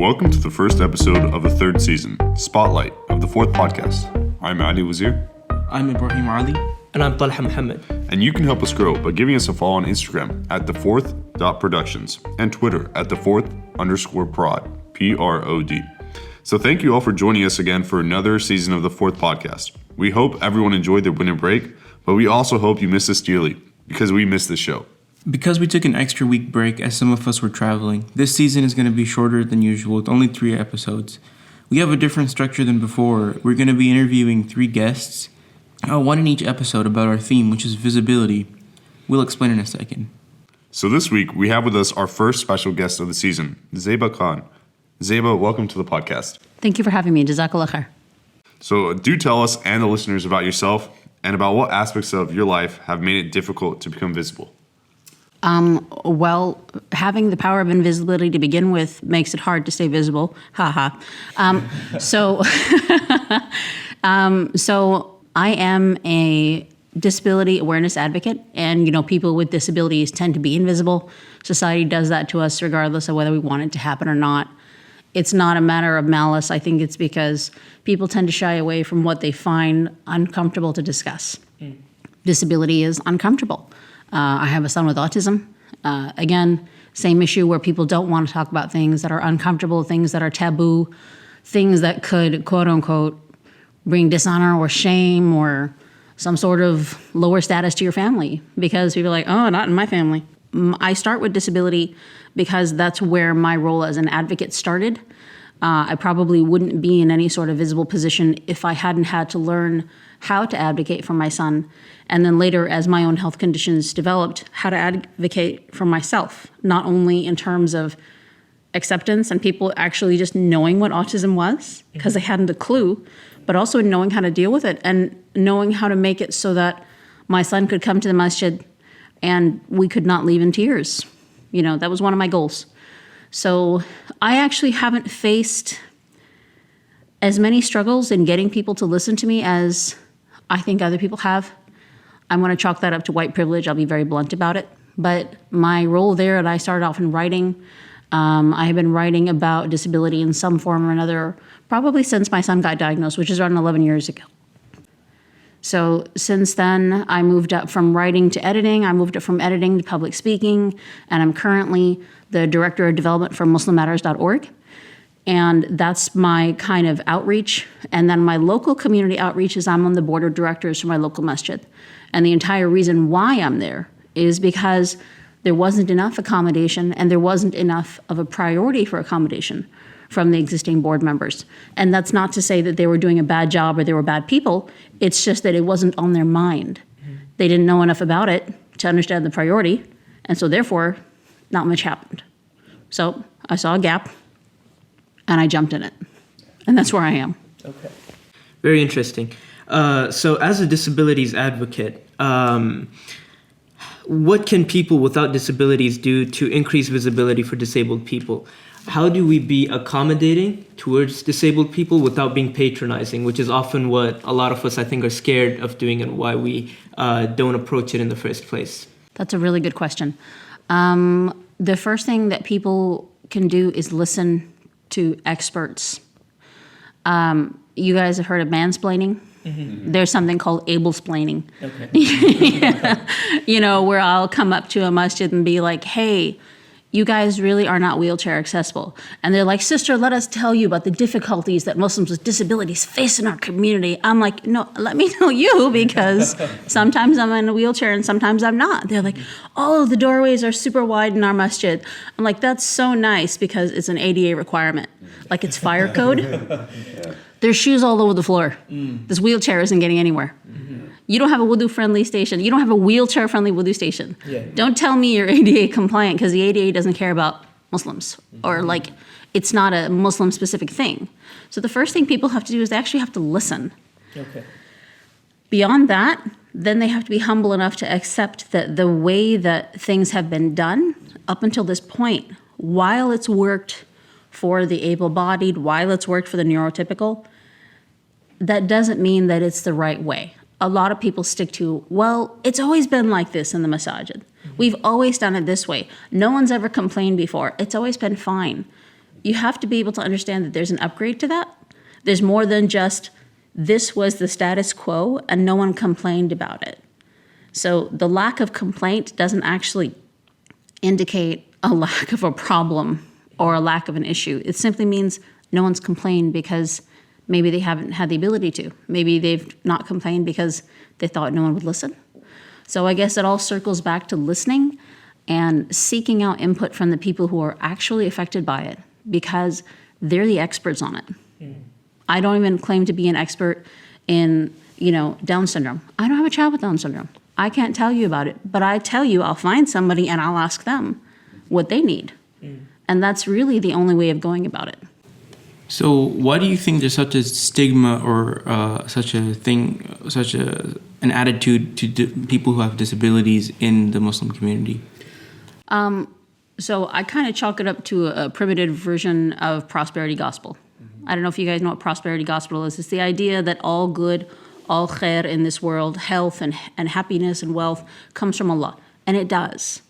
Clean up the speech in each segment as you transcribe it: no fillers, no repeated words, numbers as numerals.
Welcome to the first episode of the third season, Spotlight, of the fourth podcast. I'm Ali Wazir. I'm Ibrahim Ali. And I'm Talha Muhammad. And you can help us grow by giving us a follow on Instagram at thefourth.productions and Twitter at thefourth_prod, P-R-O-D. So thank you all for joining us again for another season of the fourth podcast. We hope everyone enjoyed their winter break, but we also hope you miss us dearly because we miss this show. Because we took an extra week break as some of us were traveling, this season is going to be shorter than usual with only 3 episodes. We have a different structure than before. We're going to be interviewing 3 guests, one in each episode about our theme, which is visibility. We'll explain in a second. So this week, we have with us our first special guest of the season, Zeba Khan. Zeba, welcome to the podcast. Thank you for having me. Jazakallah khair. So do tell us and the listeners about yourself and about what aspects of your life have made it difficult to become visible. Well, having the power of invisibility to begin with makes it hard to stay visible. So I am a disability awareness advocate, and people with disabilities tend to be invisible. Society does that to us regardless of whether we want it to happen or not. It's not a matter of malice. I think it's because people tend to shy away from what they find uncomfortable to discuss. Disability is uncomfortable. I have a son with autism. Again, same issue where people don't want to talk about things that are uncomfortable, things that are taboo, things that could, quote unquote, bring dishonor or shame or some sort of lower status to your family, because people are like, oh, not in my family. I start with disability because that's where my role as an advocate started. I probably wouldn't be in any sort of visible position if I hadn't had to learn how to advocate for my son. And then later, as my own health conditions developed, how to advocate for myself, not only in terms of acceptance and people actually just knowing what autism was, because they hadn't a clue, but also knowing how to deal with it and knowing how to make it so that my son could come to the masjid and we could not leave in tears. That was one of my goals. So I actually haven't faced as many struggles in getting people to listen to me as I think other people have. I'm going to chalk that up to white privilege. I'll be very blunt about it. But my role there, and I started off in writing. I have been writing about disability in some form or another probably since my son got diagnosed, which is around 11 years ago. So since then, I moved up from writing to editing. I moved up from editing to public speaking, and I'm currently the director of development for MuslimMatters.org. And that's my kind of outreach. And then my local community outreach is I'm on the board of directors for my local masjid. And the entire reason why I'm there is because there wasn't enough accommodation and there wasn't enough of a priority for accommodation from the existing board members. And that's not to say that they were doing a bad job or they were bad people. It's just that it wasn't on their mind. They didn't know enough about it to understand the priority. And so therefore, not much happened. So I saw a gap and I jumped in it. And that's where I am. Okay. Very interesting. So as a disabilities advocate, what can people without disabilities do to increase visibility for disabled people? How do we be accommodating towards disabled people without being patronizing, which is often what a lot of us, I think, are scared of doing and why we don't approach it in the first place? That's a really good question. The first thing that people can do is listen to experts. You guys have heard of mansplaining? Mm-hmm. There's something called able-splaining. Okay. Where I'll come up to a masjid and be like, hey, you guys really are not wheelchair accessible. And they're like, sister, let us tell you about the difficulties that Muslims with disabilities face in our community. I'm like, no, let me tell you, because sometimes I'm in a wheelchair and sometimes I'm not. They're like, oh, the doorways are super wide in our masjid. I'm like, that's so nice because it's an ADA requirement. Like it's fire code. Yeah. There's shoes all over the floor. This wheelchair isn't getting anywhere. You don't have a wudu-friendly station. You don't have a wheelchair-friendly wudu station. Yeah. Don't tell me you're ADA compliant because the ADA doesn't care about Muslims or it's not a Muslim-specific thing. So the first thing people have to do is they actually have to listen. Okay. Beyond that, then they have to be humble enough to accept that the way that things have been done up until this point, while it's worked for the able-bodied, while it's worked for the neurotypical, that doesn't mean that it's the right way. A lot of people stick to, well, it's always been like this in the masajid. We've always done it this way. No one's ever complained before. It's always been fine. you have to be able to understand that there's an upgrade to that. There's more than just this was the status quo and no one complained about it. So the lack of complaint doesn't actually indicate a lack of a problem or a lack of an issue. It simply means no one's complained because maybe they haven't had the ability to. Maybe they've not complained because they thought no one would listen. So I guess it all circles back to listening and seeking out input from the people who are actually affected by it, because they're the experts on it. I don't even claim to be an expert in, Down syndrome. I don't have a child with Down syndrome. I can't tell you about it, but I tell you I'll find somebody and I'll ask them what they need. And that's really the only way of going about it. So why do you think there's such a stigma or an attitude to people who have disabilities in the Muslim community? So I kind of chalk it up to a primitive version of prosperity gospel. I don't know if you guys know what prosperity gospel is. It's the idea that all good, all khair in this world, health and happiness and wealth comes from Allah. And it does.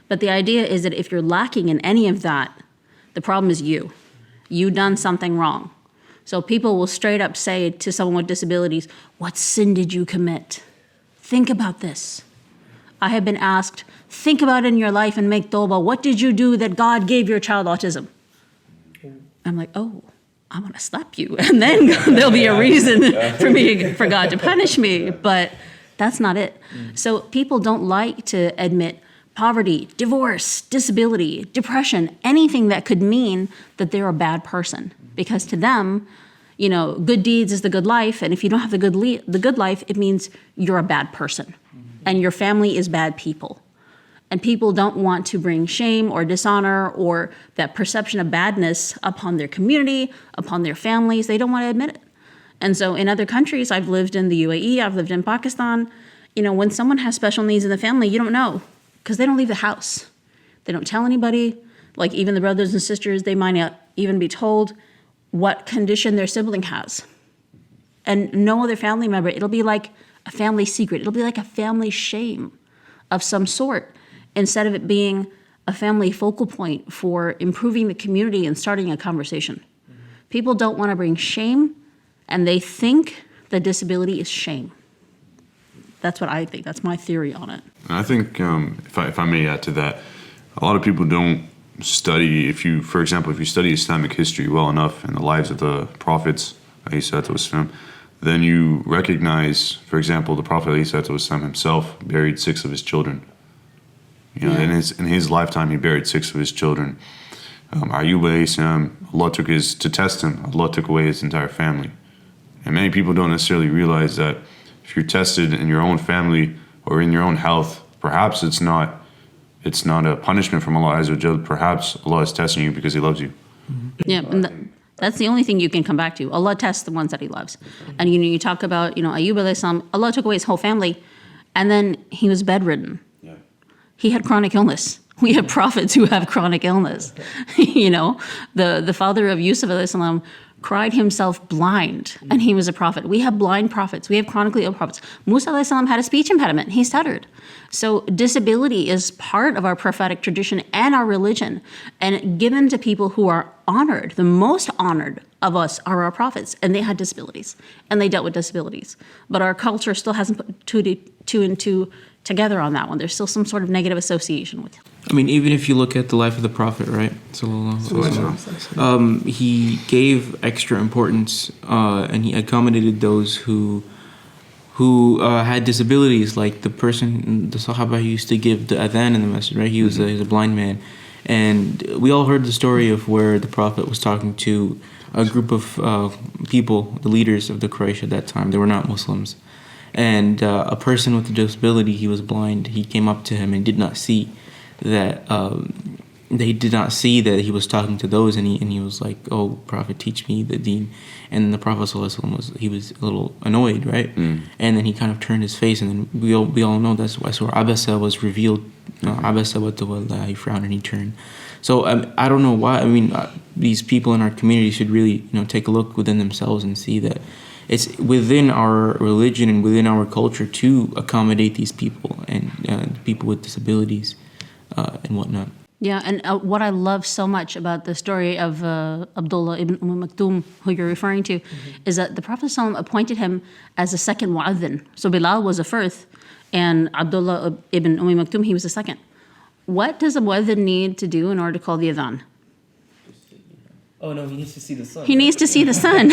But the idea is that if you're lacking in any of that, the problem is you. You done something wrong. So people will straight up say to someone with disabilities, what sin did you commit? Think about this. I have been asked, think about it in your life and make tawbah. What did you do that God gave your child autism? I'm like, oh, I'm going to slap you. And then there'll be a reason for God to punish me. But that's not it. So people don't like to admit poverty, divorce, disability, depression, anything that could mean that they're a bad person. Because to them, good deeds is the good life. And if you don't have the good life, it means you're a bad person. And your family is bad people. And people don't want to bring shame or dishonor or that perception of badness upon their community, upon their families. They don't want to admit it. And so in other countries, I've lived in the UAE, I've lived in Pakistan, when someone has special needs in the family, you don't know because they don't leave the house. They don't tell anybody. Like even the brothers and sisters, they might not even be told what condition their sibling has. And no other family member, it'll be like a family secret. It'll be like a family shame of some sort, instead of it being a family focal point for improving the community and starting a conversation. People don't want to bring shame, and they think that disability is shame. That's what I think. That's my theory on it. I think, if I may add to that, a lot of people don't study, for example, if you study Islamic history well enough and the lives of the prophets, then you recognize, for example, the Prophet himself buried 6 of his children. In his lifetime, he buried 6 of his children. Ayub alayhi salam, Allah to test him, Allah took away his entire family. And many people don't necessarily realize that if you're tested in your own family or in your own health, perhaps it's not a punishment from Allah Azza wa Jal. Perhaps Allah is testing you because He loves you. Yeah, and that's the only thing you can come back to. Allah tests the ones that He loves. And you talk about, Ayub alayhi salam, Allah took away his whole family, and then he was bedridden. Yeah. He had chronic illness. We have prophets who have chronic illness. The father of Yusuf alayhi salam cried himself blind, and he was a prophet. We have blind prophets. We have chronically ill prophets. Musa alayhi salam had a speech impediment. He stuttered. So disability is part of our prophetic tradition and our religion, and given to people who are honored. The most honored of us are our prophets, and they had disabilities, and they dealt with disabilities. But our culture still hasn't put two and two together on that one. There's still some sort of negative association with it. I mean, even if you look at the life of the Prophet, right? He gave extra importance and he accommodated those who had disabilities, like the Sahaba who used to give the adhan in the masjid, right? He was a blind man. And we all heard the story of where the Prophet was talking to a group of people, the leaders of the Quraysh at that time. They were not Muslims. And a person with a disability, he was blind, he came up to him and did not see that they did not see that he was talking to those, and he was like, "Oh, Prophet, teach me the deen." And then the Prophet ﷺ was a little annoyed, right? And then he kind of turned his face, and then we all know that's why Surah Abasa was revealed. Abasa wa tawalla, he frowned and he turned. So I don't know why. I mean, these people in our community should really take a look within themselves and see that it's within our religion and within our culture to accommodate these people and people with disabilities and whatnot. Yeah, and what I love so much about the story of Abdullah ibn Maktoum, who you're referring to, is that the Prophet ﷺ appointed him as a second mu'adhin. So Bilal was the first, and Abdullah ibn Maktoum, he was the second. What does a mu'adhin need to do in order to call the adhan? Oh no, he needs to see the sun. He needs to see the sun.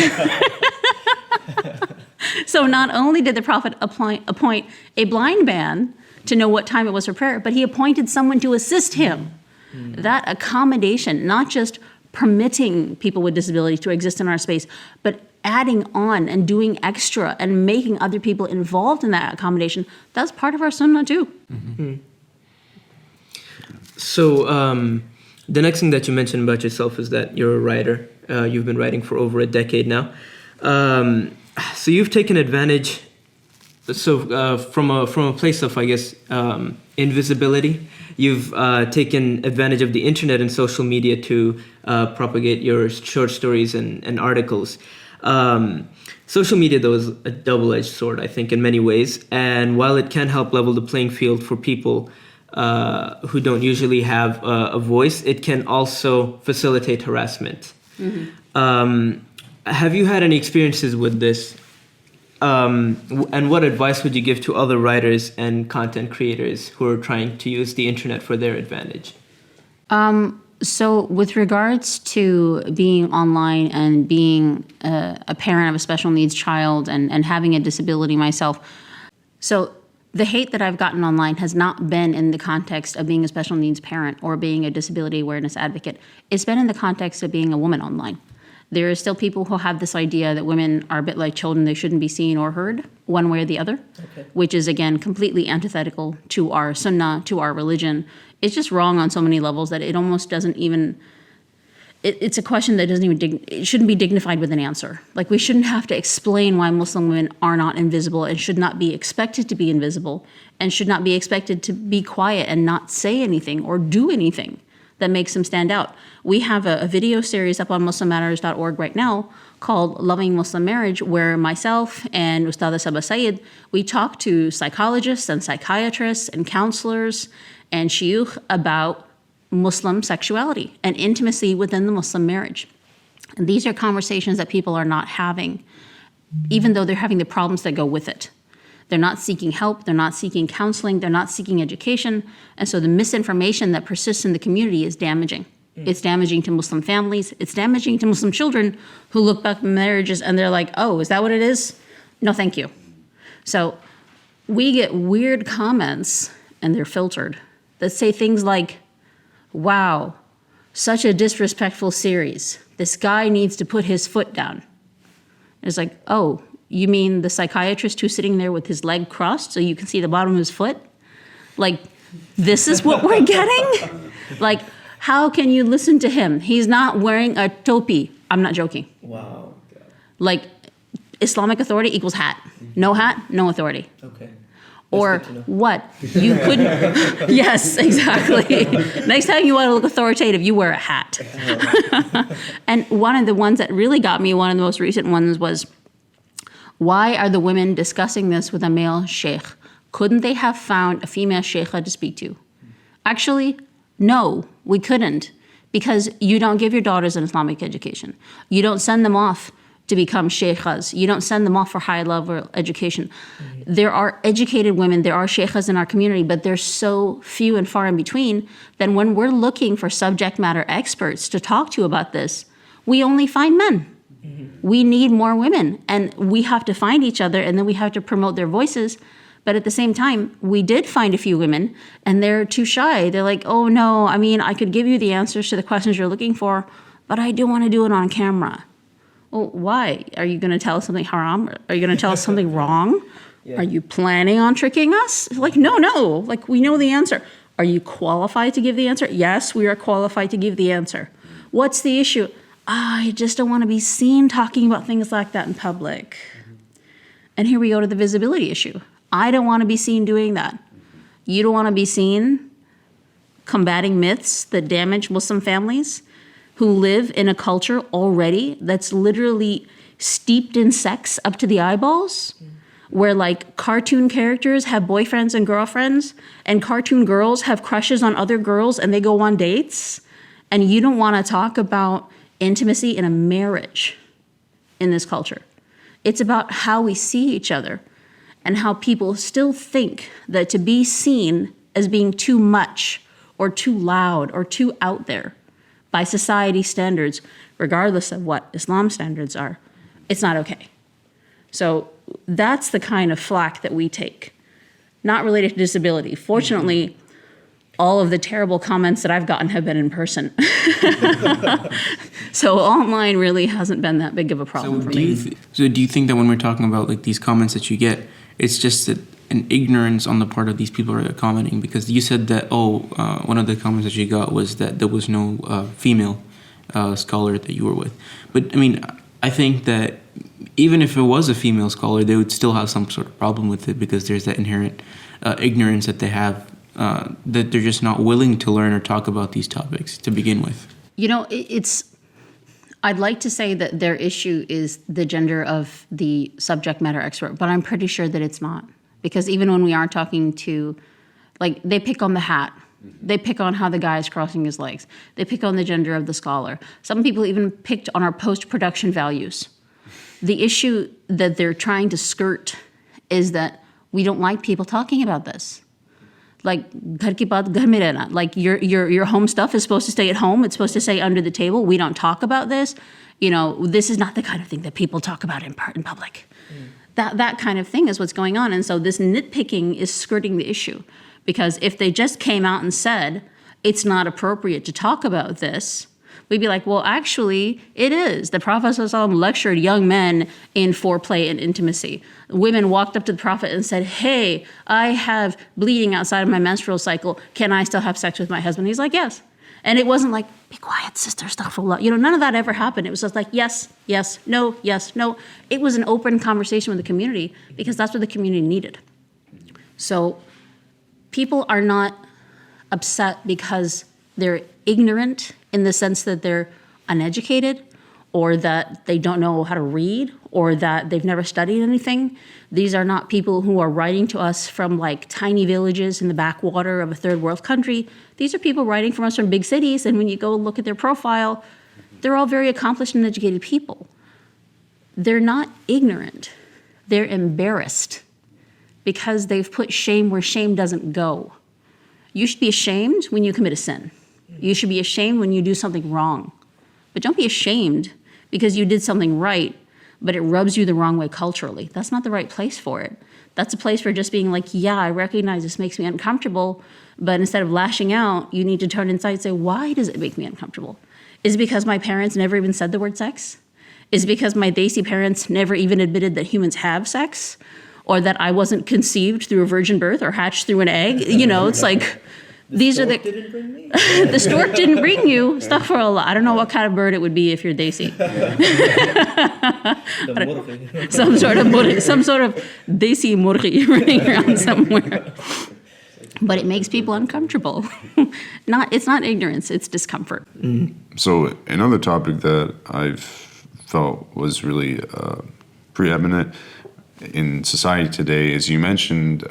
So not only did the Prophet appoint a blind man to know what time it was for prayer, but he appointed someone to assist him. That accommodation, not just permitting people with disabilities to exist in our space, but adding on and doing extra and making other people involved in that accommodation, that's part of our sunnah too. So the next thing that you mentioned about yourself is that you're a writer. You've been writing for over a decade now. So you've taken advantage. So from a place of, I guess, invisibility, you've taken advantage of the internet and social media to propagate your short stories and articles. Social media, though, is a double-edged sword, I think, in many ways. And while it can help level the playing field for people who don't usually have a voice, it can also facilitate harassment. Have you had any experiences with this? And what advice would you give to other writers and content creators who are trying to use the internet for their advantage? So with regards to being online and being a parent of a special needs child and having a disability myself, so the hate that I've gotten online has not been in the context of being a special needs parent or being a disability awareness advocate. It's been in the context of being a woman online. There are still people who have this idea that women are a bit like children, they shouldn't be seen or heard one way or the other, which is, again, completely antithetical to our sunnah, to our religion. It's just wrong on so many levels that it almost doesn't even, it's a question that doesn't even, it shouldn't be dignified with an answer. Like, we shouldn't have to explain why Muslim women are not invisible and should not be expected to be invisible and should not be expected to be quiet and not say anything or do anything that makes them stand out. We have a video series up on MuslimMatters.org right now called Loving Muslim Marriage, where myself and Ustada Zeba Khan, we talk to psychologists and psychiatrists and counselors and shiukh about Muslim sexuality and intimacy within the Muslim marriage. And these are conversations that people are not having, even though they're having the problems that go with it. They're not seeking help, they're not seeking counseling, they're not seeking education, and so the misinformation that persists in the community is damaging. It's damaging to Muslim families, it's damaging to Muslim children who look back at marriages and they're like, oh, is that what it is? No, thank you. So we get weird comments, and they're filtered, that say things like, wow, such a disrespectful series. This guy needs to put his foot down. It's like, oh, you mean the psychiatrist who's sitting there with his leg crossed so you can see the bottom of his foot? Like, this is what we're getting? Like, how can you listen to him? He's not wearing a topi. I'm not joking. Wow. Like, Islamic authority equals hat. No hat, no authority. Okay. Or what? You couldn't. Yes, exactly. Next time you want to look authoritative, you wear a hat. And one of the ones that really got me, one of the most recent ones was, why are the women discussing this with a male sheikh? Couldn't they have found a female sheikha to speak to? Actually, no, we couldn't, because you don't give your daughters an Islamic education. You don't send them off to become sheikhas. You don't send them off for high-level education. There are educated women, there are sheikhas in our community, but they're so few and far in between that when we're looking for subject matter experts to talk to about this, we only find men. We need more women, and we have to find each other, and then we have to promote their voices. But at the same time, we did find a few women, and they're too shy. They're like, oh no, I mean, I could give you the answers to the questions you're looking for, but I do want to do it on camera. Well, why? Are you going to tell us something haram? Are you going to tell us something wrong? Yeah. Are you planning on tricking us? Like, no, like, we know the answer. Are you qualified to give the answer? Yes, we are qualified to give the answer. What's the issue? I just don't want to be seen talking about things like that in public. And here we go to the visibility issue. I don't want to be seen doing that. You don't want to be seen combating myths that damage Muslim families who live in a culture already that's literally steeped in sex up to the eyeballs. where like cartoon characters have boyfriends and girlfriends, and cartoon girls have crushes on other girls and they go on dates, and you don't want to talk about intimacy in a marriage in this culture. It's about how we see each other and how people still think that to be seen as being too much or too loud or too out there by society standards, regardless of what Islam standards are, it's not okay. So that's the kind of flack that we take, not related to disability. Fortunately, all of the terrible comments that I've gotten have been in person. So online really hasn't been that big of a problem for me. So do you think that when we're talking about like these comments that you get, it's just that an ignorance on the part of these people who are commenting? Because you said that, one of the comments that you got was that there was no female scholar that you were with. But I mean, I think that even if it was a female scholar, they would still have some sort of problem with it because there's that inherent ignorance that they have, that they're just not willing to learn or talk about these topics to begin with. You know, I'd like to say that their issue is the gender of the subject matter expert, but I'm pretty sure that it's not. Because even when we are talking to, like, they pick on the hat. They pick on how the guy is crossing his legs. They pick on the gender of the scholar. Some people even picked on our post-production values. The issue that they're trying to skirt is that we don't like people talking about this. Like, ghar ki baat ghar mein rehna. Like, your home stuff is supposed to stay at home. It's supposed to stay under the table. We don't talk about this. You know, this is not the kind of thing that people talk about in public. That kind of thing is what's going on. And so this nitpicking is skirting the issue. Because if they just came out and said, it's not appropriate to talk about this, we'd be like, well, actually, it is. The Prophet ﷺ lectured young men in foreplay and intimacy. Women walked up to the Prophet and said, hey, I have bleeding outside of my menstrual cycle. Can I still have sex with my husband? He's like, yes. And it wasn't like, be quiet, sister, astaghfirullah. You know, none of that ever happened. It was just like, yes, no. It was an open conversation with the community because that's what the community needed. So people are not upset because they're ignorant in the sense that they're uneducated or that they don't know how to read or that they've never studied anything. These are not people who are writing to us from like tiny villages in the backwater of a third world country. These are people writing from us from big cities, and when you go look at their profile, they're all very accomplished and educated people. They're not ignorant. They're embarrassed because they've put shame where shame doesn't go. You should be ashamed when you commit a sin. You should be ashamed when you do something wrong. But don't be ashamed because you did something right, but it rubs you the wrong way culturally. That's not the right place for it. That's a place for just being like, yeah, I recognize this makes me uncomfortable, but instead of lashing out, you need to turn inside and say, why does it make me uncomfortable? Is it because my parents never even said the word sex? Is it because my Desi parents never even admitted that humans have sex? Or that I wasn't conceived through a virgin birth or hatched through an egg? You know, it's like, these are the... The stork didn't bring you. Astaghfirullah. I don't know what kind of bird it would be if you're Desi. some sort of Desi murghi running around somewhere. But it makes people uncomfortable. It's not ignorance, it's discomfort. So another topic that I've felt was really preeminent in society today is you mentioned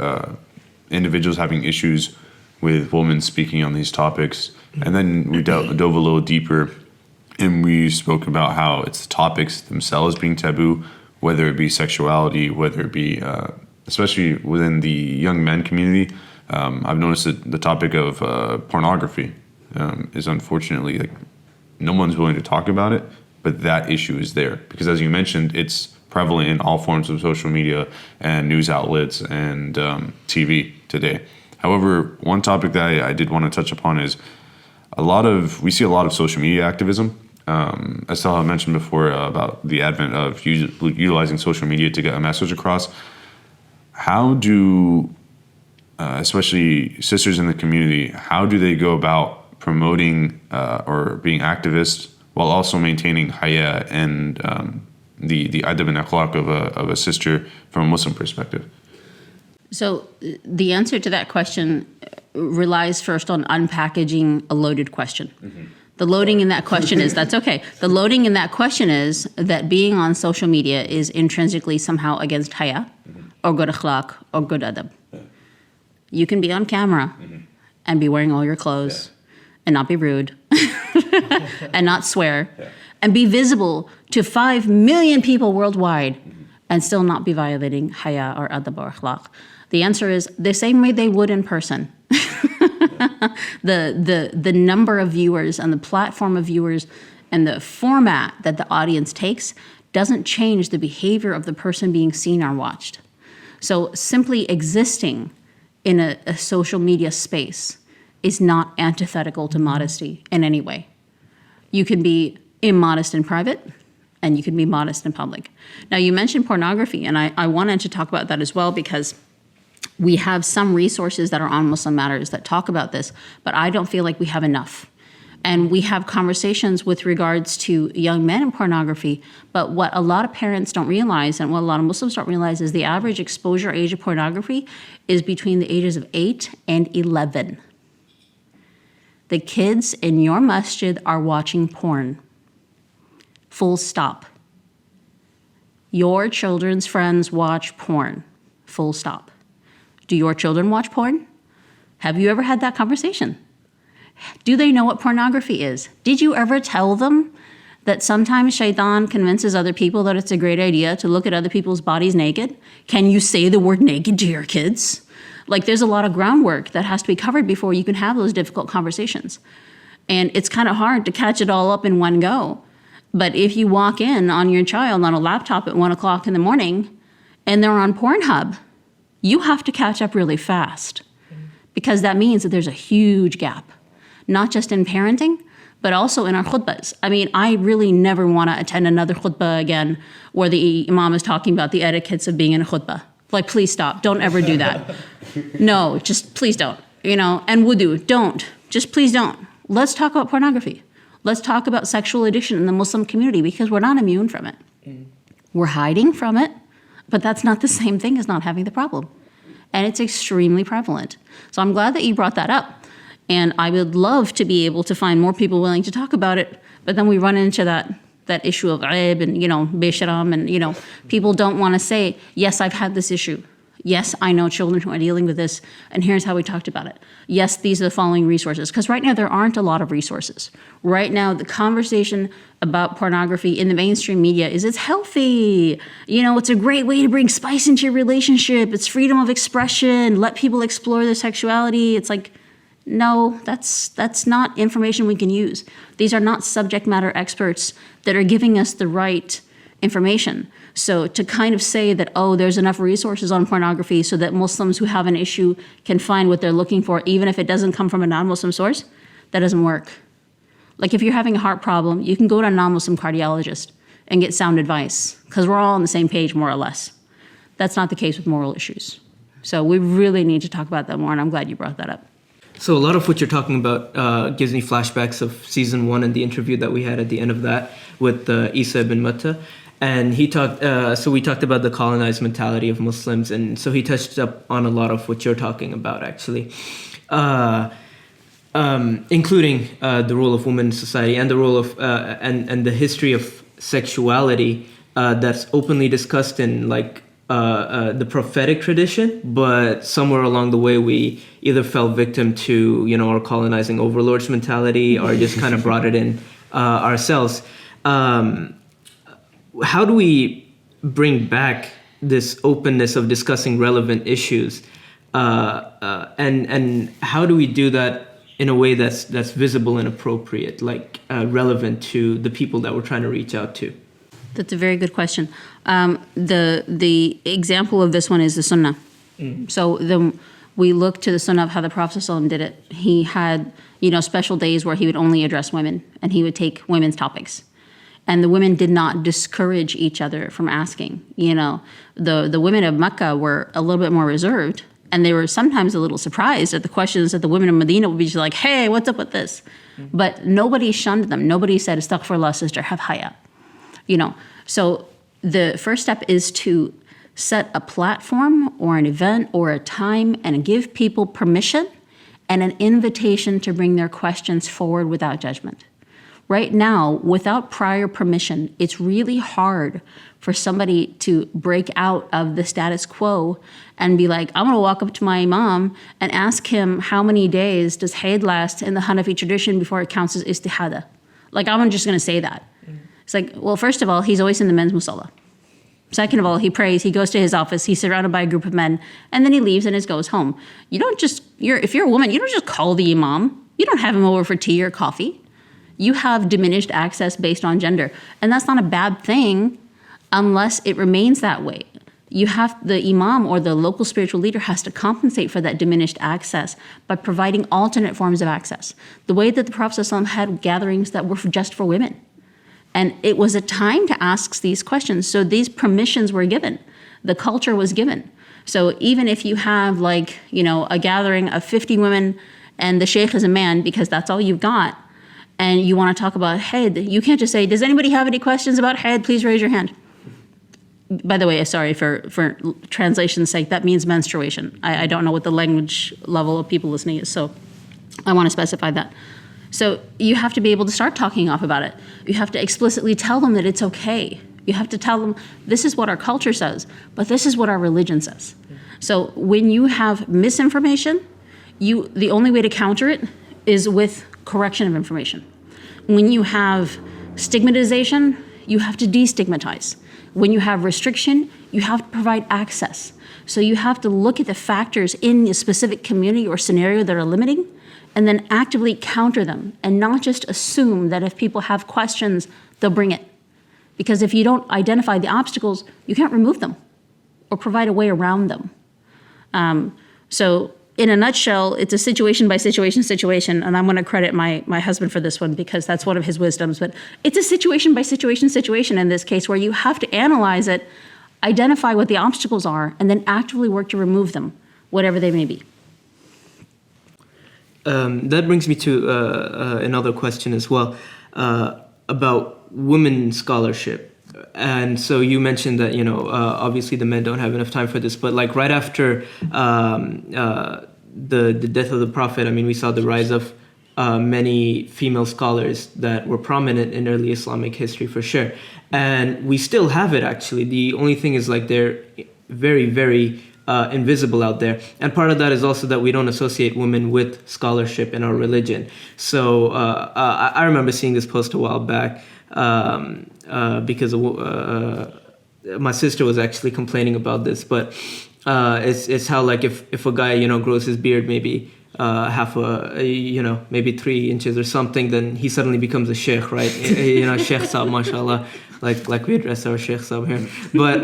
individuals having issues with women speaking on these topics. And then we dove a little deeper and we spoke about how it's the topics themselves being taboo, whether it be sexuality, whether it be, especially within the young men community. I've noticed that the topic of pornography is unfortunately, like, no one's willing to talk about it, but that issue is there. Because as you mentioned, it's prevalent in all forms of social media and news outlets and TV today. However, one topic that I did want to touch upon is we see a lot of social media activism. As Talha mentioned before about the advent of utilizing social media to get a message across. How do, especially sisters in the community, how do they go about promoting or being activists while also maintaining haya and the adab and akhlaq of a sister from a Muslim perspective? So the answer to that question relies first on unpackaging a loaded question. Mm-hmm. The loading in that question is, that's okay. The loading in that question is that being on social media is intrinsically somehow against haya, or good akhlaq or good adab. You can be on camera and be wearing all your clothes and not be rude and not swear and be visible to 5 million people worldwide and still not be violating haya or adab or akhlaq. The answer is the same way they would in person. The number of viewers and the platform of viewers and the format that the audience takes doesn't change the behavior of the person being seen or watched. So simply existing in a social media space is not antithetical to modesty in any way. You can be immodest in private and you can be modest in public. Now, you mentioned pornography, and I wanted to talk about that as well because we have some resources that are on Muslim Matters that talk about this, but I don't feel like we have enough. And we have conversations with regards to young men in pornography, but what a lot of parents don't realize and what a lot of Muslims don't realize is the average exposure age of pornography is between the ages of 8 and 11. The kids in your masjid are watching porn. Full stop. Your children's friends watch porn. Full stop. Do your children watch porn? Have you ever had that conversation? Do they know what pornography is? Did you ever tell them that sometimes shaitan convinces other people that it's a great idea to look at other people's bodies naked? Can you say the word naked to your kids? Like, there's a lot of groundwork that has to be covered before you can have those difficult conversations. And it's kind of hard to catch it all up in one go. But if you walk in on your child on a laptop at 1 o'clock in the morning and they're on Pornhub, you have to catch up really fast because that means that there's a huge gap, not just in parenting, but also in our khutbahs. I mean, I really never want to attend another khutbah again where the imam is talking about the etiquettes of being in a khutbah. Like, please stop. Don't ever do that. No, just please don't. And wudu, don't. Just please don't. Let's talk about pornography. Let's talk about sexual addiction in the Muslim community because we're not immune from it. We're hiding from it, but that's not the same thing as not having the problem. And it's extremely prevalent. So I'm glad that you brought that up. And I would love to be able to find more people willing to talk about it, but then we run into that issue of aib and, besharam, and, people don't want to say, yes, I've had this issue. Yes, I know children who are dealing with this, and here's how we talked about it. Yes, these are the following resources. Because right now, there aren't a lot of resources. Right now, the conversation about pornography in the mainstream media is it's healthy. It's a great way to bring spice into your relationship. It's freedom of expression. Let people explore their sexuality. It's like, no, that's not information we can use. These are not subject matter experts that are giving us the right information. So to kind of say that, there's enough resources on pornography so that Muslims who have an issue can find what they're looking for, even if it doesn't come from a non-Muslim source, that doesn't work. Like, if you're having a heart problem, you can go to a non-Muslim cardiologist and get sound advice because we're all on the same page, more or less. That's not the case with moral issues. So we really need to talk about that more, and I'm glad you brought that up. So a lot of what you're talking about gives me flashbacks of season 1 and the interview that we had at the end of that with Isa ibn Matta. And he talked, so we talked about the colonized mentality of Muslims. And so he touched up on a lot of what you're talking about, actually, including the role of women in society and the role of, and the history of sexuality that's openly discussed in the prophetic tradition. But somewhere along the way, we either fell victim to, our colonizing overlords mentality or just kind of brought it in ourselves. How do we bring back this openness of discussing relevant issues, and how do we do that in a way that's visible and appropriate, relevant to the people that we're trying to reach out to? That's a very good question. The example of this one is the Sunnah. So we look to the Sunnah of how the Prophet ﷺ did it. He had special days where he would only address women and he would take women's topics. And the women did not discourage each other from asking. The women of Mecca were a little bit more reserved, and they were sometimes a little surprised at the questions that the women of Medina would be just like, hey, what's up with this? But nobody shunned them. Nobody said, astaghfirullah, sister, have haya. So the first step is to set a platform or an event or a time and give people permission and an invitation to bring their questions forward without judgment. Right now, without prior permission, it's really hard for somebody to break out of the status quo and be like, I'm going to walk up to my imam and ask him how many days does haid last in the Hanafi tradition before it counts as istihada. Like, I'm just going to say that. It's like, well, first of all, he's always in the men's musalla. Second of all, he prays, he goes to his office, he's surrounded by a group of men, and then he leaves and goes home. You don't just, if you're a woman, you don't just call the imam. You don't have him over for tea or coffee. You have diminished access based on gender. And that's not a bad thing unless it remains that way. You have the imam or the local spiritual leader has to compensate for that diminished access by providing alternate forms of access. The way that the Prophet ﷺ had gatherings that were just for women. And it was a time to ask these questions. So these permissions were given. The culture was given. So even if you have a gathering of 50 women and the sheikh is a man because that's all you've got, and you want to talk about haid, you can't just say, does anybody have any questions about haid? Please raise your hand. By the way, sorry, for translation's sake, that means menstruation. I don't know what the language level of people listening is, so I want to specify that. So you have to be able to start talking off about it. You have to explicitly tell them that it's okay. You have to tell them, this is what our culture says, but this is what our religion says. So when you have misinformation, the only way to counter it is with correction of information. When you have stigmatization, you have to destigmatize. When you have restriction, you have to provide access. So you have to look at the factors in a specific community or scenario that are limiting, and then actively counter them, and not just assume that if people have questions, they'll bring it. Because if you don't identify the obstacles, you can't remove them or provide a way around them. So in a nutshell, it's a situation by situation, and I'm going to credit my husband for this one because that's one of his wisdoms, but it's a situation by situation in this case where you have to analyze it, identify what the obstacles are, and then actively work to remove them, whatever they may be. That brings me to another question as well about women scholarship. And so you mentioned that, obviously the men don't have enough time for this, but right after the death of the Prophet, we saw the rise of many female scholars that were prominent in early Islamic history for sure. And we still have it, actually. The only thing is they're very, very invisible out there. And part of that is also that we don't associate women with scholarship in our religion. So I remember seeing this post a while back because my sister was actually complaining about this, but it's how if a guy grows his beard maybe maybe 3 inches or something, then he suddenly becomes a sheikh, right? Sheikh Saab, mashallah, like we address our Sheikh Saab here. But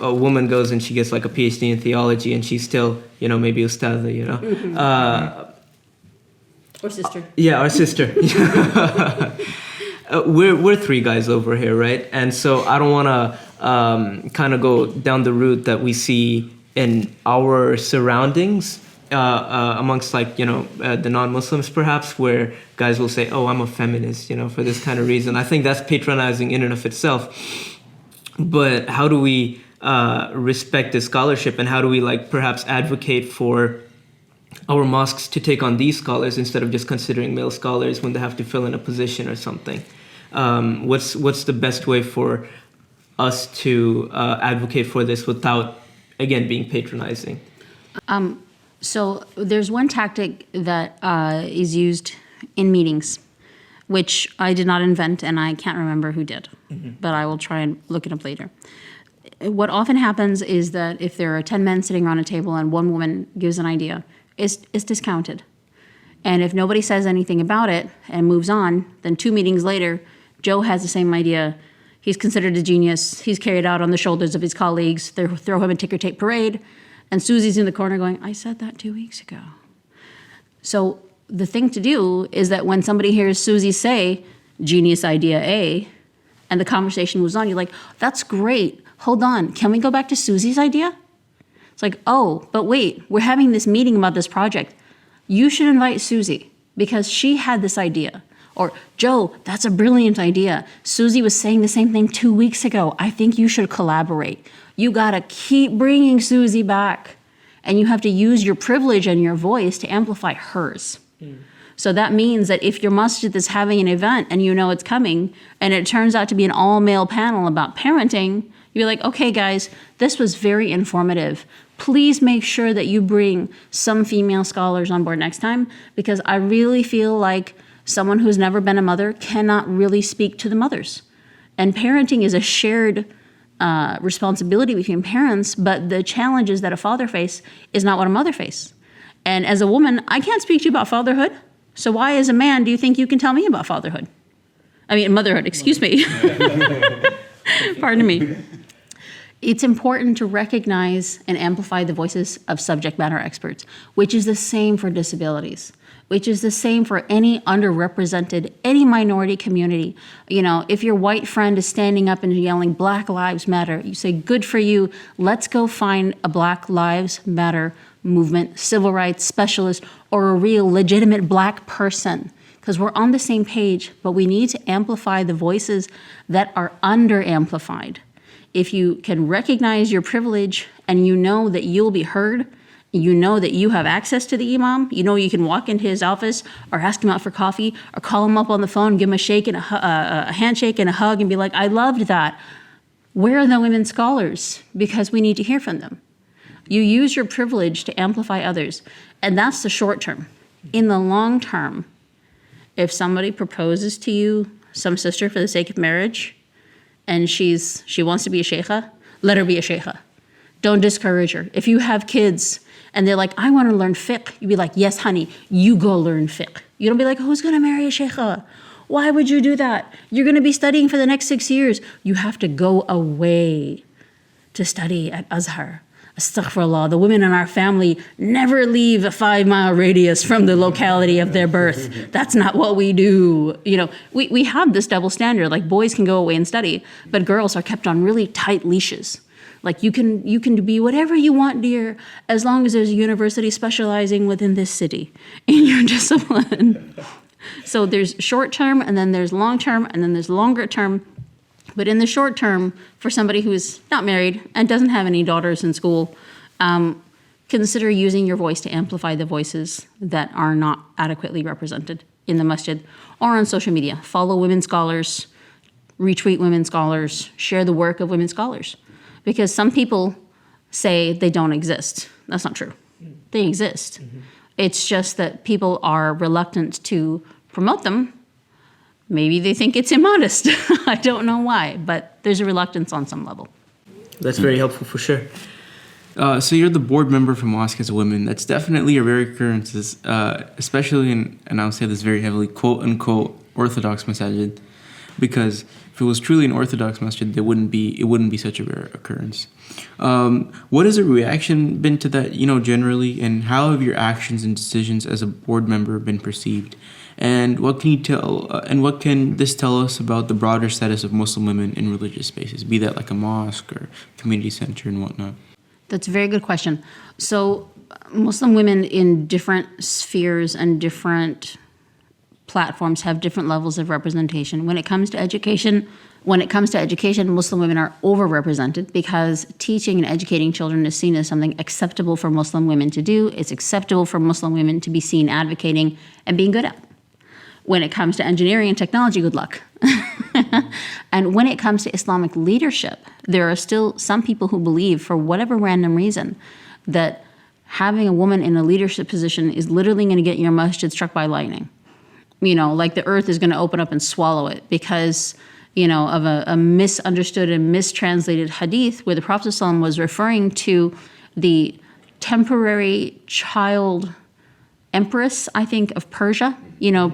a woman goes and she gets a PhD in theology, and she's still maybe ustadha, Or sister. Yeah, our sister. We're 3 guys over here, right? And so I don't want to kind of go down the route that we see in our surroundings amongst the non-Muslims perhaps, where guys will say, oh, I'm a feminist, for this kind of reason. I think that's patronizing in and of itself. But how do we respect the scholarship, and how do we perhaps advocate for our mosques to take on these scholars instead of just considering male scholars when they have to fill in a position or something? What's the best way for us to advocate for this without, again, being patronizing? So there's one tactic that is used in meetings, which I did not invent, and I can't remember who did, but I will try and look it up later. What often happens is that if there are 10 men sitting around a table and one woman gives an idea, it's discounted. And if nobody says anything about it and moves on, then 2 meetings later, Joe has the same idea. He's considered a genius. He's carried out on the shoulders of his colleagues. They throw him a ticker tape parade. And Susie's in the corner going, I said that 2 weeks ago. So the thing to do is that when somebody hears Susie say, genius idea A, and the conversation moves on, you're like, that's great. Hold on. Can we go back to Susie's idea? It's like, oh, but wait, we're having this meeting about this project. You should invite Susie because she had this idea. Or, Joe, that's a brilliant idea. Susie was saying the same thing 2 weeks ago. I think you should collaborate. You got to keep bringing Susie back. And you have to use your privilege and your voice to amplify hers. So that means that if your masjid is having an event and you know it's coming, and it turns out to be an all-male panel about parenting, you're like, okay, guys, this was very informative. Please make sure that you bring some female scholars on board next time, because I really feel like someone who's never been a mother cannot really speak to the mothers. And parenting is a shared responsibility between parents, but the challenges that a father face is not what a mother face. And as a woman, I can't speak to you about fatherhood. So why, as a man, do you think you can tell me about fatherhood? I mean, motherhood, excuse me. Pardon me. It's important to recognize and amplify the voices of subject matter experts, which is the same for disabilities, which is the same for any underrepresented, any minority community. You know, if your white friend is standing up and yelling Black Lives Matter, you say, good for you, let's go find a Black Lives Matter movement, civil rights specialist, or a real legitimate Black person. Because we're on the same page, but we need to amplify the voices that are under-amplified. If you can recognize your privilege and you know that you'll be heard, you know that you have access to the imam, you know you can walk into his office or ask him out for coffee or call him up on the phone, give him a shake and a handshake and a hug and be like, I loved that. Where are the women scholars? Because we need to hear from them. You use your privilege to amplify others, and that's the short term. In the long term, if somebody proposes to you, some sister for the sake of marriage, and she wants to be a sheikha, let her be a sheikha. Don't discourage her. If you have kids and they're like, I want to learn fiqh, you'd be like, yes, honey, you go learn fiqh. You don't be like, who's going to marry a sheikha? Why would you do that? You're going to be studying for the next 6 years. You have to go away to study at Azhar. Astaghfirullah, the women in our family never leave a 5-mile radius from the locality of their birth. That's not what we do. You know, we have this double standard, like boys can go away and study, but girls are kept on really tight leashes. Like you can be whatever you want, dear, as long as there's a university specializing within this city in your discipline. So there's short term, and then there's long term, and then there's longer term. But in the short term, for somebody who's not married and doesn't have any daughters in school, consider using your voice to amplify the voices that are not adequately represented in the masjid or on social media. Follow women scholars, retweet women scholars, share the work of women scholars. Because some people say they don't exist. That's not true. They exist. Mm-hmm. It's just that people are reluctant to promote them. Maybe they think it's immodest. I don't know why, but there's a reluctance on some level. That's very helpful for sure. So you're the board member for Mosques as a woman. That's definitely a rare occurrence, especially in, and I'll say this very heavily, quote-unquote Orthodox masajid, because if it was truly an Orthodox masjid, it wouldn't be such a rare occurrence. What has the reaction been to that, generally, and how have your actions and decisions as a board member been perceived? And what can this tell us about the broader status of Muslim women in religious spaces, be that like a mosque or community center and whatnot? That's a very good question. So Muslim women in different spheres and different platforms have different levels of representation. When it comes to education, Muslim women are overrepresented because teaching and educating children is seen as something acceptable for Muslim women to do. It's acceptable for Muslim women to be seen advocating and being good at. When it comes to engineering and technology, good luck. And when it comes to Islamic leadership, there are still some people who believe, for whatever random reason, that having a woman in a leadership position is literally going to get your masjid struck by lightning. Like the earth is going to open up and swallow it because, of a misunderstood and mistranslated hadith where the Prophet ﷺ was referring to the temporary child empress, I think, of Persia.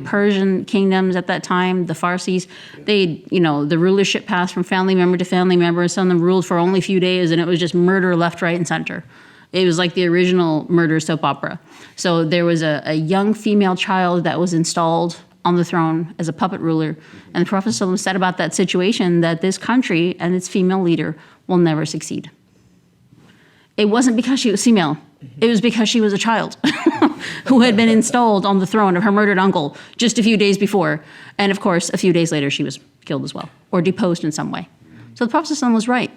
Persian kingdoms at that time, the Farsis, the rulership passed from family member to family member, and some of them ruled for only a few days, and it was just murder left, right, and center. It was like the original murder soap opera. So there was a young female child that was installed on the throne as a puppet ruler, and the Prophet ﷺ said about that situation that this country and its female leader will never succeed. It wasn't because she was female. It was because she was a child who had been installed on the throne of her murdered uncle just a few days before. And of course, a few days later, she was killed as well or deposed in some way. So the Prophet ﷺ was right.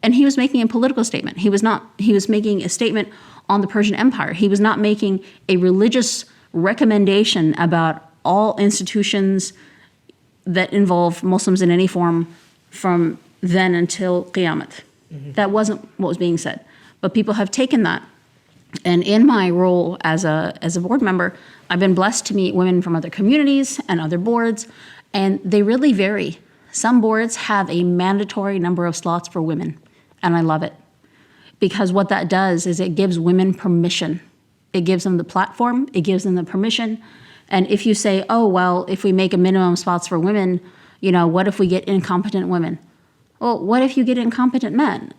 And he was making a political statement. He was making a statement on the Persian Empire. He was not making a religious recommendation about all institutions that involve Muslims in any form from then until Qiyamah. That wasn't what was being said. But people have taken that. And in my role as a board member, I've been blessed to meet women from other communities and other boards, and they really vary. Some boards have a mandatory number of slots for women, and I love it. Because what that does is it gives women permission. It gives them the platform, it gives them the permission. And if you say, oh, well, if we make a minimum spots for women, what if we get incompetent women? Well, what if you get incompetent men?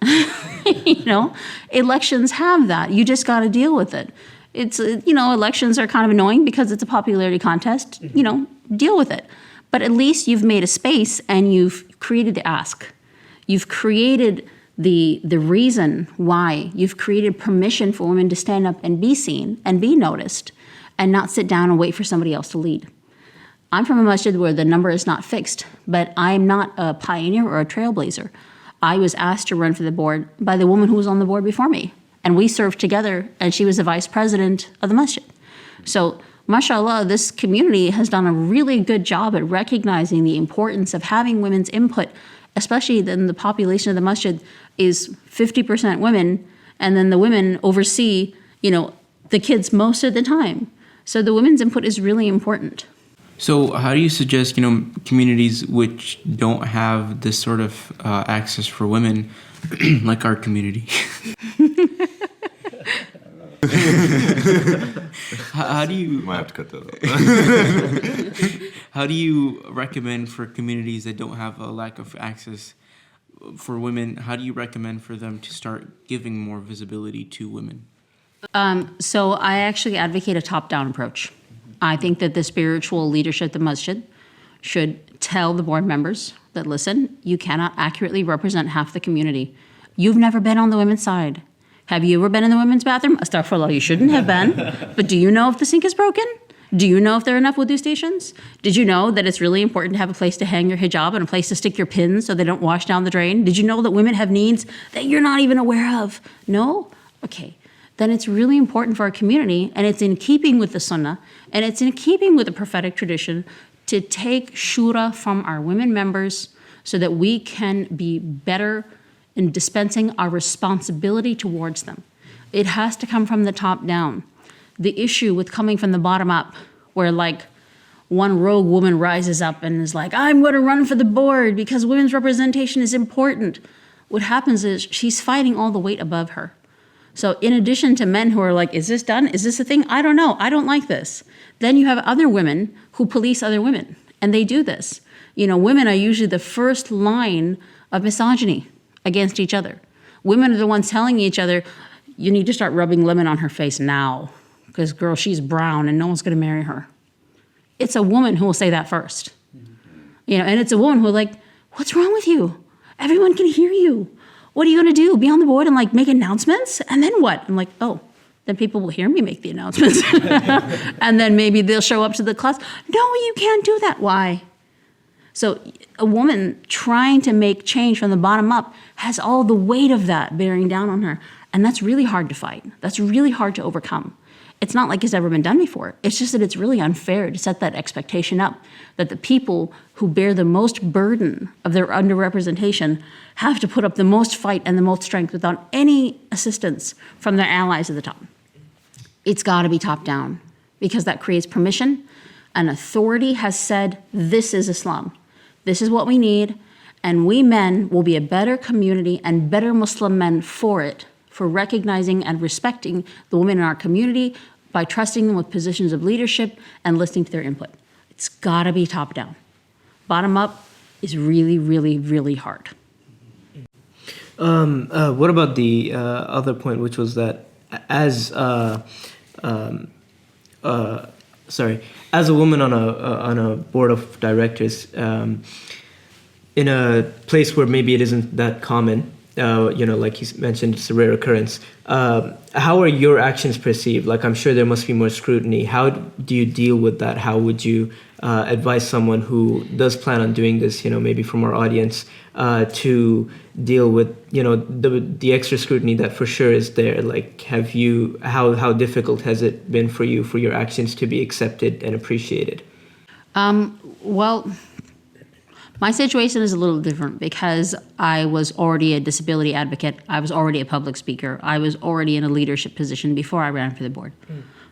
Elections have that. You just got to deal with it. It's, elections are kind of annoying because it's a popularity contest. Deal with it. But at least you've made a space and you've created the ask. You've created the reason why. You've created permission for women to stand up and be seen and be noticed and not sit down and wait for somebody else to lead. I'm from a masjid where the number is not fixed, but I'm not a pioneer or a trailblazer. I was asked to run for the board by the woman who was on the board before me. And we served together, and she was the vice president of the masjid. So, mashallah, this community has done a really good job at recognizing the importance of having women's input, especially then the population of the masjid is 50% women, and then the women oversee, the kids most of the time. So the women's input is really important. So how do you suggest, communities which don't have this sort of access for women, like our community? How do you... Might have to cut that out. How do you recommend for communities that don't have a lack of access for women, how do you recommend for them to start giving more visibility to women? So I actually advocate a top-down approach. I think that the spiritual leadership of the masjid should tell the board members that, listen, you cannot accurately represent half the community. You've never been on the women's side. Have you ever been in the women's bathroom? Astaghfirullah, you shouldn't have been. But do you know if the sink is broken? Do you know if there are enough wudu stations? Did you know that it's really important to have a place to hang your hijab and a place to stick your pins so they don't wash down the drain? Did you know that women have needs that you're not even aware of? No? Okay. Then it's really important for our community, and it's in keeping with the sunnah, and it's in keeping with the prophetic tradition to take shura from our women members so that we can be better in dispensing our responsibility towards them. It has to come from the top down. The issue with coming from the bottom up, where like one rogue woman rises up and is like, I'm going to run for the board because women's representation is important. What happens is she's fighting all the weight above her. So in addition to men who are like, is this done? Is this a thing? I don't know. I don't like this. Then you have other women who police other women, and they do this. Women are usually the first line of misogyny against each other. Women are the ones telling each other, you need to start rubbing lemon on her face now, because girl, she's brown and no one's going to marry her. It's a woman who will say that first. And it's a woman who will like, what's wrong with you? Everyone can hear you. What are you going to do? Be on the board and like make announcements? And then what? I'm like, oh, then people will hear me make the announcements. And then maybe they'll show up to the class. No, you can't do that. Why? So a woman trying to make change from the bottom up has all the weight of that bearing down on her. And that's really hard to fight. That's really hard to overcome. It's not like it's ever been done before. It's just that it's really unfair to set that expectation up, that the people who bear the most burden of their underrepresentation have to put up the most fight and the most strength without any assistance from their allies at the top. It's got to be top down, because that creates permission. And authority has said, this is Islam. This is what we need. And we men will be a better community and better Muslim men for it, for recognizing and respecting the women in our community by trusting them with positions of leadership and listening to their input. It's got to be top down. Bottom up is really, really, really hard. What about the other point, which was that as a woman on a board of directors, in a place where maybe it isn't that common, like you mentioned, it's a rare occurrence. How are your actions perceived? Like, I'm sure there must be more scrutiny. How do you deal with that? How would you advise someone who does plan on doing this, maybe from our audience, to deal with, the extra scrutiny that for sure is there? Like, how difficult has it been for you, for your actions to be accepted and appreciated? Well, my situation is a little different because I was already a disability advocate. I was already a public speaker. I was already in a leadership position before I ran for the board.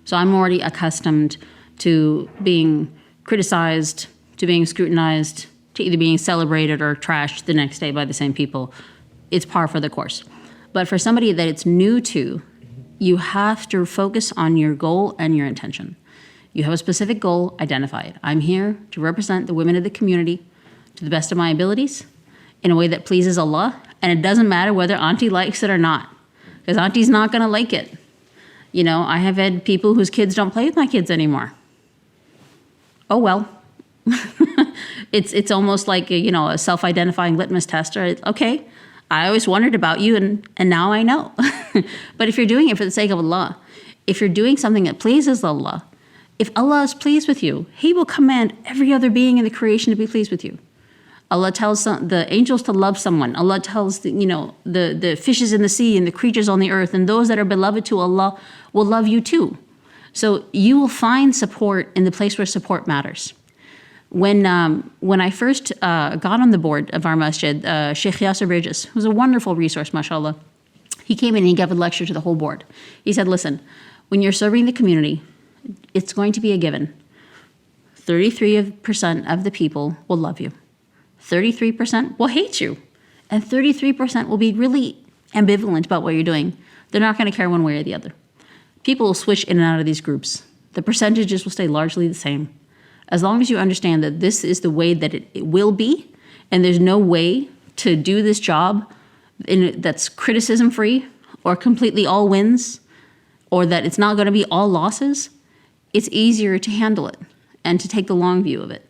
So I'm already accustomed to being criticized, to being scrutinized, to either being celebrated or trashed the next day by the same people. It's par for the course. But for somebody that it's new to, you have to focus on your goal and your intention. You have a specific goal, identify it. I'm here to represent the women of the community to the best of my abilities in a way that pleases Allah. And it doesn't matter whether Auntie likes it or not, because Auntie's not going to like it. I have had people whose kids don't play with my kids anymore. Oh, well. It's almost like a self-identifying litmus test. Or, okay, I always wondered about you, and now I know. But if you're doing it for the sake of Allah, if you're doing something that pleases Allah, if Allah is pleased with you, He will command every other being in the creation to be pleased with you. Allah tells the angels to love someone. Allah tells the fishes in the sea and the creatures on the earth, and those that are beloved to Allah will love you too. So you will find support in the place where support matters. When I first got on the board of our masjid, Sheikh Yasser Bridges, who's a wonderful resource, mashallah, he came in and he gave a lecture to the whole board. He said, listen, when you're serving the community, it's going to be a given. 33% of the people will love you. 33% will hate you. And 33% will be really ambivalent about what you're doing. They're not going to care one way or the other. People will switch in and out of these groups. The percentages will stay largely the same. As long as you understand that this is the way that it will be, and there's no way to do this job that's criticism-free or completely all wins, or that it's not going to be all losses, it's easier to handle it and to take the long view of it.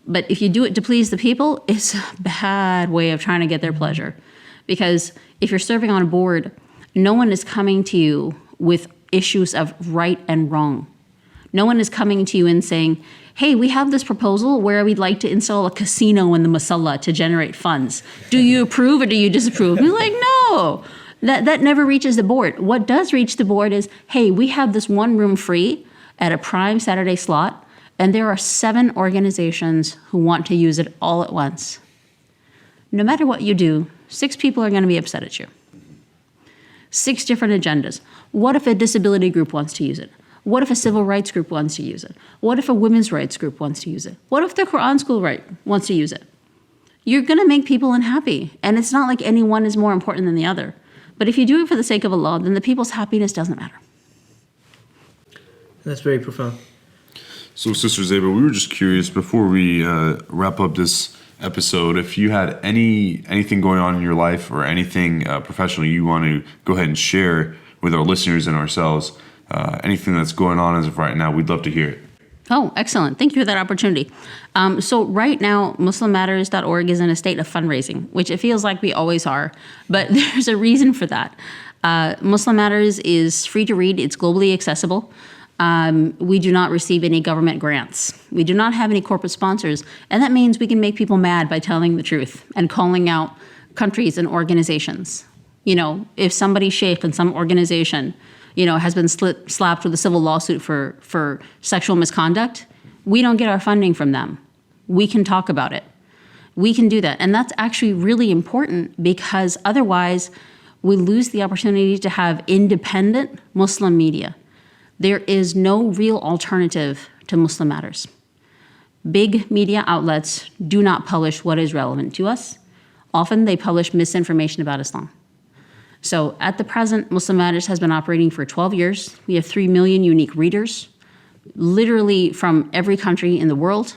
But if you do it to please the people, it's a bad way of trying to get their pleasure. Because if you're serving on a board, no one is coming to you with issues of right and wrong. No one is coming to you and saying, hey, we have this proposal where we'd like to install a casino in the Masalla to generate funds. Do you approve or do you disapprove? You're like, no, that never reaches the board. What does reach the board is, hey, we have this one room free at a prime Saturday slot, and there are 7 organizations who want to use it all at once. No matter what you do, 6 people are going to be upset at you. 6 different agendas. What if a disability group wants to use it? What if a civil rights group wants to use it? What if a women's rights group wants to use it? What if the Quran school wants to use it? You're going to make people unhappy. And it's not like any one is more important than the other. But if you do it for the sake of Allah, then the people's happiness doesn't matter. That's very profound. So, Sister Zeba, we were just curious before we wrap up this episode, if you had anything going on in your life or anything professionally you want to go ahead and share with our listeners and ourselves, anything that's going on as of right now, we'd love to hear it. Oh, excellent. Thank you for that opportunity. So right now, MuslimMatters.org is in a state of fundraising, which it feels like we always are, but there's a reason for that. Muslim Matters is free to read. It's globally accessible. We do not receive any government grants. We do not have any corporate sponsors. And that means we can make people mad by telling the truth and calling out countries and organizations. If somebody sheikh in some organization, has been slapped with a civil lawsuit for sexual misconduct, we don't get our funding from them. We can talk about it. We can do that. And that's actually really important because otherwise we lose the opportunity to have independent Muslim media. There is no real alternative to Muslim Matters. Big media outlets do not publish what is relevant to us. Often they publish misinformation about Islam. So at the present, Muslim Matters has been operating for 12 years. We have 3 million unique readers, literally from every country in the world.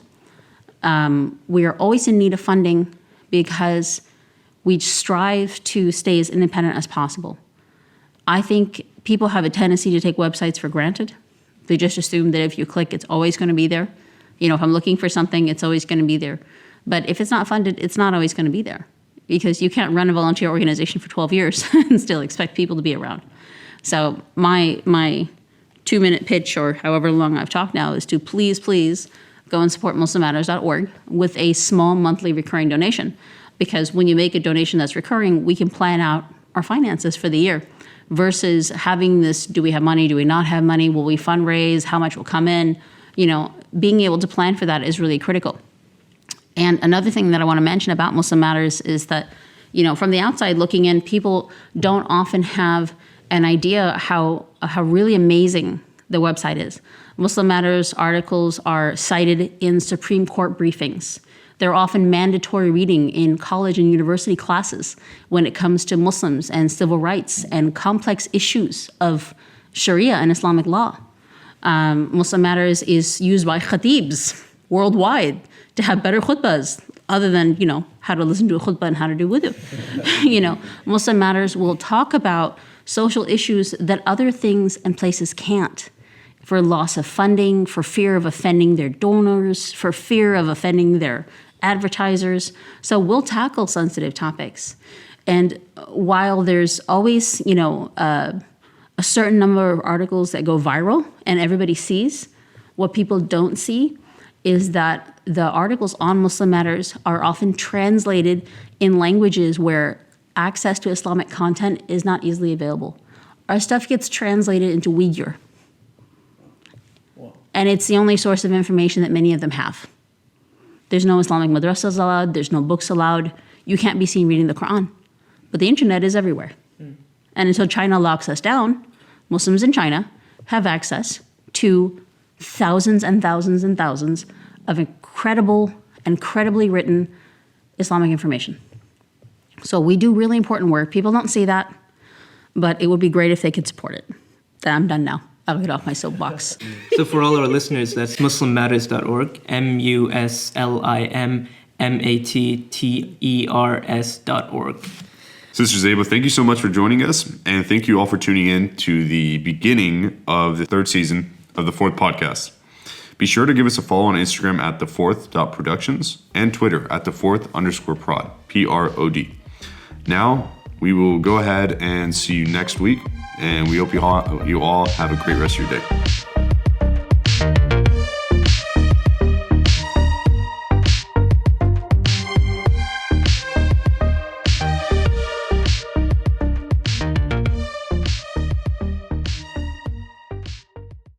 We are always in need of funding because we strive to stay as independent as possible. I think people have a tendency to take websites for granted. They just assume that if you click, it's always going to be there. If I'm looking for something, it's always going to be there. But if it's not funded, it's not always going to be there. because you can't run a volunteer organization for 12 years and still expect people to be around. So my 2-minute pitch, or however long I've talked now, is to please go and support MuslimMatters.org with a small monthly recurring donation. Because when you make a donation that's recurring, we can plan out our finances for the year versus having this, do we have money, do we not have money, will we fundraise, how much will come in? Being able to plan for that is really critical. And another thing that I want to mention about Muslim Matters is that, from the outside looking in, people don't often have an idea how really amazing the website is. Muslim Matters articles are cited in Supreme Court briefings. They're often mandatory reading in college and university classes when it comes to Muslims and civil rights and complex issues of Sharia and Islamic law. Muslim Matters is used by khatibs worldwide to have better khutbahs, other than, how to listen to a khutbah and how to do wudu. Muslim Matters will talk about social issues that other things and places can't, for loss of funding, for fear of offending their donors, for fear of offending their advertisers. So we'll tackle sensitive topics. And while there's always, a certain number of articles that go viral and everybody sees, what people don't see is that the articles on Muslim Matters are often translated in languages where access to Islamic content is not easily available. Our stuff gets translated into Uyghur. And it's the only source of information that many of them have. There's no Islamic madrasas allowed, there's no books allowed. You can't be seen reading the Quran. But the internet is everywhere. And until China locks us down, Muslims in China have access to thousands and thousands and thousands of incredibly written Islamic information. So we do really important work. People don't see that, but it would be great if they could support it. Then I'm done now. I'll get off my soapbox. So for all our listeners, that's MuslimMatters.org, MuslimMatters.org. Sister Zeba, thank you so much for joining us, and thank you all for tuning in to the beginning of the 3rd season of the 4th podcast. Be sure to give us a follow on Instagram at the4th.productions and Twitter at the4th_prod, PROD. Now, we will go ahead and see you next week, and we hope you all have a great rest of your day.